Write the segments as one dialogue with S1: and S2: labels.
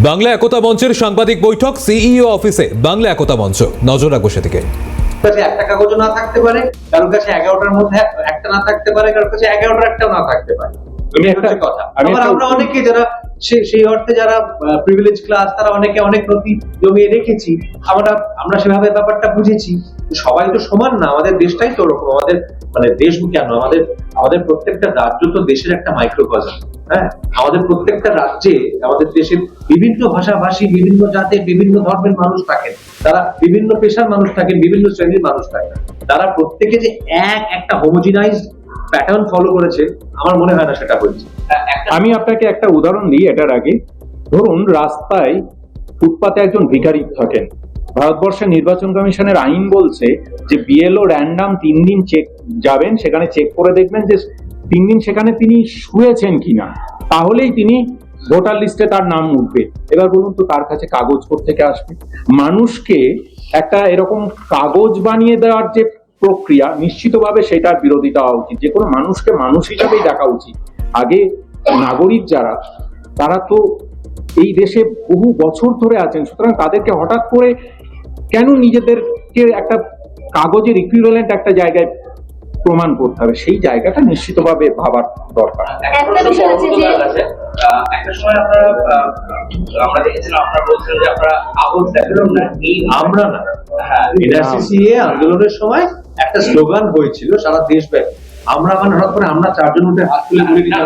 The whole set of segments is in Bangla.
S1: বাংলা একতা মঞ্চের সাংবাদিক বৈঠক সিইও অফিসে। বাংলা একতা মঞ্চ, নজর রাখবো সেদিকে।
S2: কাছে একটা কাগজও না থাকতে পারে, কারোর কাছে 11টার মধ্যে একটা না থাকতে পারে, কারোর কাছে 11টার একটাও না থাকতে পারে। আমরা অনেকে যারা সেই অর্থে যারা প্রিভিলেজ ক্লাস, তারা অনেকে অনেক নথি জমিয়ে রেখেছি। আমরা সেভাবে ব্যাপারটা বুঝেছি। সবাই তো সমান না, আমাদের দেশটাই তো ওরকম। আমাদের মানে দেশ কেন, আমাদের প্রত্যেকটা রাজ্য তো দেশের একটা মাইক্রোকজম। হ্যাঁ, আমাদের প্রত্যেকটা রাজ্যে, আমাদের দেশের বিভিন্ন ভাষাভাষী, বিভিন্ন জাতির, বিভিন্ন ধর্মের মানুষ থাকেন, তারা বিভিন্ন পেশার মানুষ থাকেন, বিভিন্ন শ্রেণীর মানুষ থাকেন। তারা প্রত্যেকে যে একটা হোমোজিনাইজড প্যাটার্ন ফলো করেছে, আমার মনে হয় না সেটা হয়েছে।
S3: আমি আপনাকে একটা উদাহরণ দিই এটার আগে। ধরুন, রাস্তায় ফুটপাতে একজন ভিখারি থাকেন। ভারতবর্ষের নির্বাচন কমিশনের আইন বলছে যে বিএলও র্যান্ডাম 3 দিন চেক যাবেন, সেখানে চেক করে দেখবেন যে 3 দিন সেখানে তিনি শুয়েছেন কিনা, তাহলেই তিনি ভোটার লিস্টে তার নাম উঠবে। এবার বলুন তো, তার কাছে কাগজ কোত্থেকে আসবে? মানুষকে একটা এরকম কাগজ বানিয়ে দেওয়ার যে প্রক্রিয়া, নিশ্চিতভাবে সেটার বিরোধিতা হওয়া উচিত। যে কোনো মানুষকে মানুষ হিসাবেই দেখা উচিত। আগে নাগরিক যারা, তারা তো এই দেশে বহু বছর ধরে আছেন, সুতরাং তাদেরকে হঠাৎ করে কেন নিজেদেরকে একটা কাগজের ইকুইভ্যালেন্ট একটা জায়গায় প্রমাণ করতে হবে? সেই জায়গাটা নিশ্চিতভাবে ভাবার দরকার।
S4: একটা বিষয় আছে যে
S2: একটা সময় আমরা দেখেছিলাম, আপনারা বলছিলেন যে আপনারা কাগজ দেখাবেন না, আমরা না। এনআরসিসিএ আন্দোলনের সময় একটা স্লোগান হয়েছিল সারা দেশব্যাপী, আমরা মানে হঠাৎ করে আমরা 4 জন উঠে হাত তুলে বলে দিলাম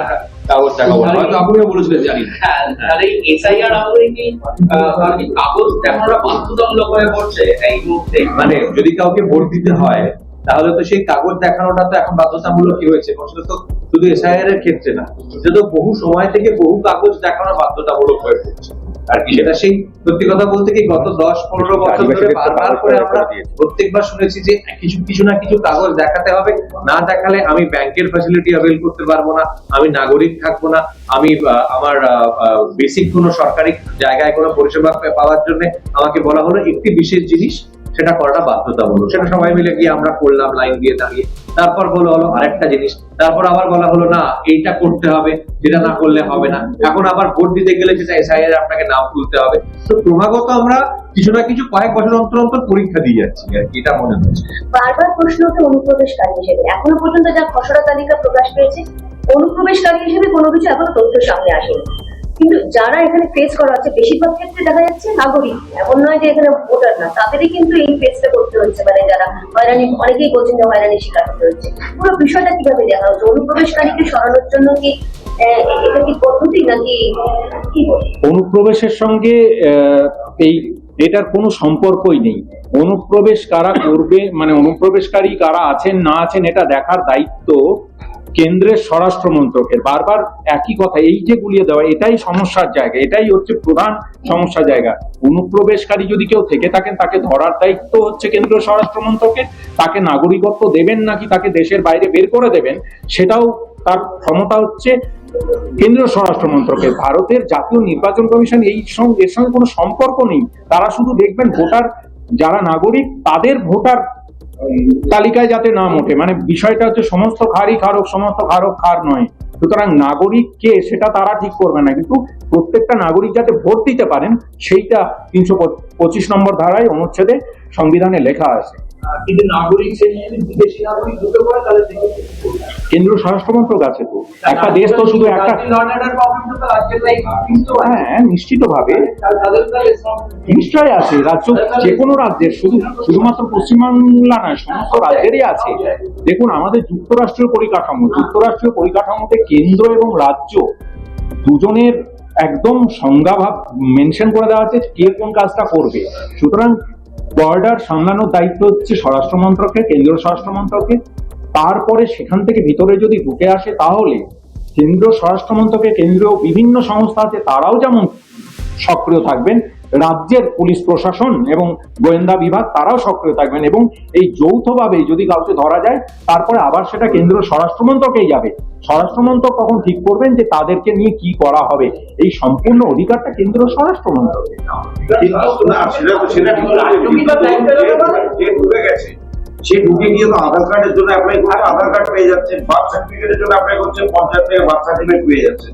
S2: কাগজ দেখাবো। হয়তো আপনিও বলেছিলেন, জানি না।
S5: তাহলে এসআইআর আমলে কি কাগজ দেখানোটা বাধ্যতামূলক হয়ে পড়ছে এই মুহূর্তে?
S2: মানে যদি কাউকে ভোট দিতে হয়, তাহলে তো সেই কাগজ দেখানোটা তো এখন বাধ্যতামূলক হয়েছে। তো শুধু এসআইআর এর ক্ষেত্রে না, এটা তো বহু সময় থেকে বহু কাগজ দেখানো বাধ্যতামূলক হয়ে পড়ছে আর কি। সেটা সেই সত্যি কথা বলতে কি গত 10-15 বছর ধরে বারবার করে আমরা প্রত্যেকবার শুনেছি যে কিছু না কিছু কাগজ দেখাতে হবে, না দেখালে আমি ব্যাংকের ফ্যাসিলিটি অ্যাভেল করতে পারবো না, আমি নাগরিক থাকবো না, আমি আমার বেসিক কোনো সরকারি জায়গায় কোনো পরিষেবা পাওয়ার জন্য আমাকে বলা হলো একটি বিশেষ জিনিস সেটা করাটা বাধ্যতামূলক। সেটা সবাই মিলে গিয়ে আমরা করলাম লাইন দিয়ে দাঁড়িয়ে। তারপর বলা হলো আরেকটা জিনিস, তারপর আবার বলা হলো না এইটা করতে হবে, যেটা না করলে হবে না। এখন আবার ভোট দিতে গেলে যেটা এসআইআর আপনাকে নাম তুলতে হবে। তো ক্রমাগত আমরা কিছু না কিছু কয়েক বছর অন্তর অন্তর পরীক্ষা দিয়ে যাচ্ছি আর কি, এটা মনে হচ্ছে।
S4: বারবার প্রশ্ন ওঠে অনুপ্রবেশকারী হিসেবে। এখনো পর্যন্ত যা খসড়া তালিকা প্রকাশ পেয়েছে, অনুপ্রবেশকারী হিসেবে কোনো কিছু এখনো তথ্য সামনে আসেনি। কিন্তু যারা এখানে ফেস করা হচ্ছে, বেশিরভাগ ক্ষেত্রে দেখা যাচ্ছে নাগরিক, এমন নয় যে এখানে ভোটার না, তাদেরই কিন্তু এই ফেসটা করতে হচ্ছে। মানে যারা হয়রানি, অনেকেই বলছেন যে হয়রানির শিকার হতে হচ্ছে। পুরো বিষয়টা কিভাবে দেখা হচ্ছে? অনুপ্রবেশকারীকে সরানোর জন্য কি এটা কি পদ্ধতি নাকি কি?
S3: অনুপ্রবেশের সঙ্গে এটার কোনো সম্পর্কই নেই। অনুপ্রবেশ কারা করবে, মানে অনুপ্রবেশকারী কারা আছেন না আছেন, এটা দেখার দায়িত্ব কেন্দ্রের স্বরাষ্ট্র মন্ত্রকের। বারবার একই কথা, এই যে গুলিয়ে দেওয়া, এটাই সমস্যার জায়গা, এটাই হচ্ছে প্রধান সমস্যার জায়গা। অনুপ্রবেশকারী যদি কেউ থেকে থাকেন, তাকে ধরার দায়িত্ব হচ্ছে কেন্দ্রীয় স্বরাষ্ট্র মন্ত্রকের। তাকে নাগরিকত্ব দেবেন নাকি তাকে দেশের বাইরে বের করে দেবেন, সেটাও তার ক্ষমতা হচ্ছে কেন্দ্রীয় স্বরাষ্ট্র মন্ত্রকের। ভারতের জাতীয় নির্বাচন কমিশন এর সঙ্গে কোনো সম্পর্ক নেই। তারা শুধু দেখবেন ভোটার যারা নাগরিক, তাদের ভোটার তালিকায় যাতে নাম ওঠে। মানে বিষয়টা হচ্ছে সমস্ত খারই খারক, সমস্ত খারক খার নয়। সুতরাং নাগরিক কে সেটা তারা ঠিক করবে না, কিন্তু প্রত্যেকটা নাগরিক যাতে ভোট দিতে পারেন সেইটা 325 নম্বর ধারায় অনুচ্ছেদে সংবিধানে লেখা আছে।
S5: কিন্তু নাগরিক বিদেশি নাগরিক ঢুকে পড়ে, তাহলে
S3: কেন্দ্রীয় স্বরাষ্ট্রমন্ত্রক আছে তো। একটা দেশ তো শুধু একটা, হ্যাঁ নিশ্চিতভাবে নিশ্চয় আছে। রাজ্য যে কোনো রাজ্যের, শুধুমাত্র পশ্চিমবাংলা নয়, সমস্ত রাজ্যেরই আছে। দেখুন, আমাদের যুক্তরাষ্ট্রীয় পরিকাঠামোতে কেন্দ্র এবং রাজ্য দুজনের একদম সংজ্ঞাভাব মেনশন করে দেওয়া আছে কে কোন কাজটা করবে। সুতরাং বর্ডার সামলানোর দায়িত্ব হচ্ছে স্বরাষ্ট্র মন্ত্রকের, কেন্দ্রীয় স্বরাষ্ট্র মন্ত্রকের। তারপরে সেখান থেকে ভিতরে যদি ঢুকে আসে, তাহলে কেন্দ্রীয় স্বরাষ্ট্র মন্ত্রকের কেন্দ্রীয় বিভিন্ন সংস্থা আছে, তারাও যেমন সক্রিয় থাকবেন, রাজ্যের পুলিশ প্রশাসন এবং গোয়েন্দা বিভাগ তারাও সক্রিয় থাকবেন। এবং এই যৌথভাবে যদি কাউকে ধরা যায়, তারপরে আবার সেটা কেন্দ্রীয় স্বরাষ্ট্র মন্ত্রকেই যাবে। স্বরাষ্ট্র মন্ত্রক তখন ঠিক করবেন যে তাদেরকে নিয়ে কি করা হবে। এই সম্পূর্ণ অধিকারটা কেন্দ্রীয় স্বরাষ্ট্র মন্ত্রকের।
S6: সে ঢুকে গিয়ে তো আধার কার্ডের জন্য অ্যাপ্লাই করে আধার কার্ড পেয়ে যাচ্ছেন, বার্থ সার্টিফিকেটের জন্য অ্যাপ্লাই করছেন, পঞ্চায়েত থেকে বার্থ সার্টিফিকেট পেয়ে যাচ্ছেন।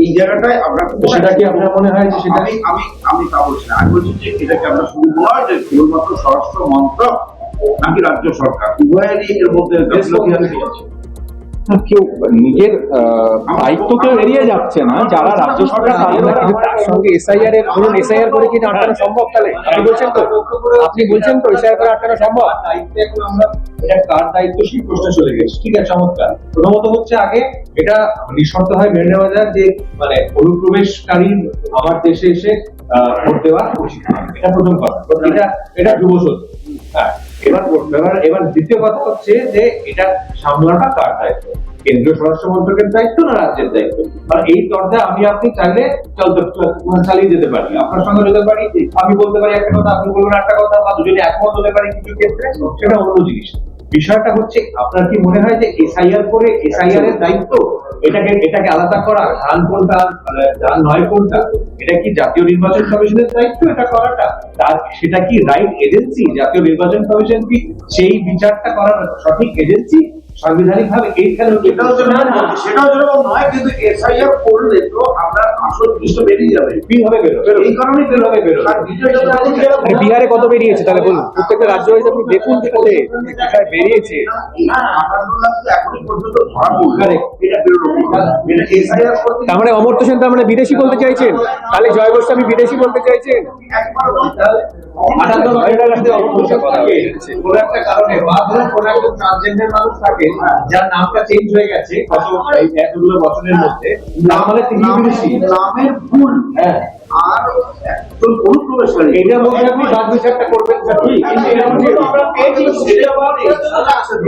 S6: এই জায়গাটায় আপনার
S2: সেটা কি আপনার মনে হয় যে সেটা
S6: আমি তা বলছি না, আমি বলছি যে এটাকে আমরা শুধু নয় যে কেবলমাত্র স্বরাষ্ট্র মন্ত্রক নাকি রাজ্য সরকার উভয়েরই এর মধ্যে গাফিলতি আছে?
S3: কেউ নিজের দায়িত্বকেও এড়িয়ে যাচ্ছে না, যারা রাজ্য সরকার তার সঙ্গে এসআইআর এর ধরুন এসআইআর করে কি আটকানো সম্ভব? তাহলে আপনি বলছেন তো এসআইআর করে আটকানো সম্ভব?
S2: দায়িত্ব এখন আমরা এটা কার দায়িত্ব সেই প্রশ্নে চলে গেছি। ঠিক আছে, চমৎকার। প্রথমত হচ্ছে আগে এটা নিঃশর্ত হয় মেনে নেওয়া যায় যে মানে অনুপ্রবেশকারী আমার দেশে এসে ভোট দেওয়া উচিত নয়। এটা প্রথম কথা, এটা যুবসত্য। হ্যাঁ, এবার দ্বিতীয় কথা হচ্ছে যে এটা সামলাটা কার দায়িত্ব, কেন্দ্রীয় স্বরাষ্ট্র মন্ত্রকের দায়িত্ব না রাজ্যের দায়িত্ব? আর এই তর্জা আমি আপনি চাইলে চালিয়ে যেতে পারি, আপনার সঙ্গে যেতে পারি, আমি বলতে পারি একটা কথা, আপনি বলবেন একটা কথা, বা দুজনে একমত হতে পারি কিছু ক্ষেত্রে, সেটা অন্য জিনিস। বিষয়টা হচ্ছে আপনার কি মনে হয় যে এসআইআর করে এসআইআর এর দায়িত্ব এটাকে আলাদা করা, ধান কোনটা ধান নয় কোনটা, এটা কি জাতীয় নির্বাচন কমিশনের দায়িত্ব এটা করাটা? তার সেটা কি রাইট এজেন্সি? জাতীয় নির্বাচন কমিশন কি সেই বিচারটা করার সঠিক এজেন্সি সাংবিধানিক ভাবে? এইখানে
S6: সেটাও যেরকম নয়, কিন্তু এসআইআর করলে তো আপনার আসল দৃশ্য বেরিয়ে যাবে।
S2: কিভাবে বেরোবে? এই কারণেই বেরোবে।
S6: আর দ্বিতীয়ত
S3: বিহারে কত বেরিয়েছে তাহলে বলুন, প্রত্যেকটা রাজ্য হয়েছে আপনি দেখুন যেটাতে কোথায় বেরিয়েছে।
S6: এখনই পর্যন্ত ধরা পড়বে এটা বেরোলো। এটা এসআইআর করতে
S3: তার মানে অমর্ত্য সেন তার মানে বিদেশি বলতে চাইছেন, তাহলে জয় গোস্বামী বিদেশি বলতে চাইছেন?
S6: একবার
S2: কোনো একটা কারণে বা ধরুন কোনো একজন ট্রান্সজেন্ডার মানুষ থাকে যার নামটা চেঞ্জ হয়ে গেছে এতগুলো বছরের মধ্যে, তাহলে তিনি বিদেশি।
S6: নামের ভুল
S2: হ্যাঁ,
S6: আর একজন অনুপ্রবেশকারী
S2: এটার মধ্যে আপনি বাদ বিচারটা করবেন না, ঠিক? কিন্তু এটার মধ্যে আমরা পেয়েছি সেটা আবার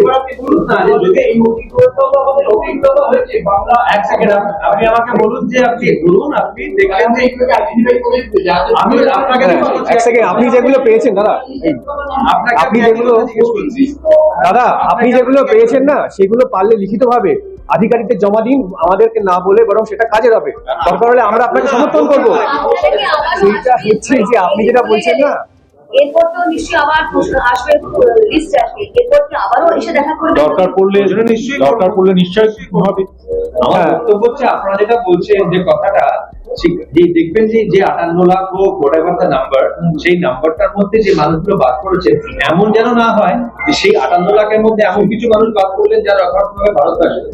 S2: এবার আপনি বলুন না যে যদি এই অভিজ্ঞতা আমাদের অভিজ্ঞতা হয়েছে বাংলা। এক সেকেন্ড, আপনি আমাকে বলুন যে আপনি বলুন আপনি দেখলেন যে এইভাবে আইডেন্টিফাই করে আমি আপনাকে
S3: এক সেকেন্ড, আপনি যেগুলো পেয়েছেন দাদা, আপনি যেগুলো দাদা আপনি যেগুলো পেয়েছেন না, সেগুলো পারলে লিখিত ভাবে আধিকারিকদের জমা দিন, আমাদেরকে না বলে, বরং সেটা কাজে হবে। দরকার হলে আমরা আপনাকে সমর্থন করবো। সেইটা হচ্ছে যে আপনি যেটা বলছেন না,
S4: এরপর তো নিশ্চয়ই আবার আসবে, লিস্ট আসবে, এরপর কি আবারও এসে দেখা করবে?
S3: দরকার পড়লে নিশ্চয়ই হবে।
S2: আমার বক্তব্য হচ্ছে আপনারা যেটা বলছেন যে কথাটা যে দেখবেন যে 58 লাখ হোক whatever the number, সেই নাম্বারটার মধ্যে যে মানুষগুলো বাদ পড়েছে এমন যেন না হয় যে সেই 58 লাখের মধ্যে এমন কিছু মানুষ বাদ পড়লেন যারা অর্থাৎ ভারত আসবে।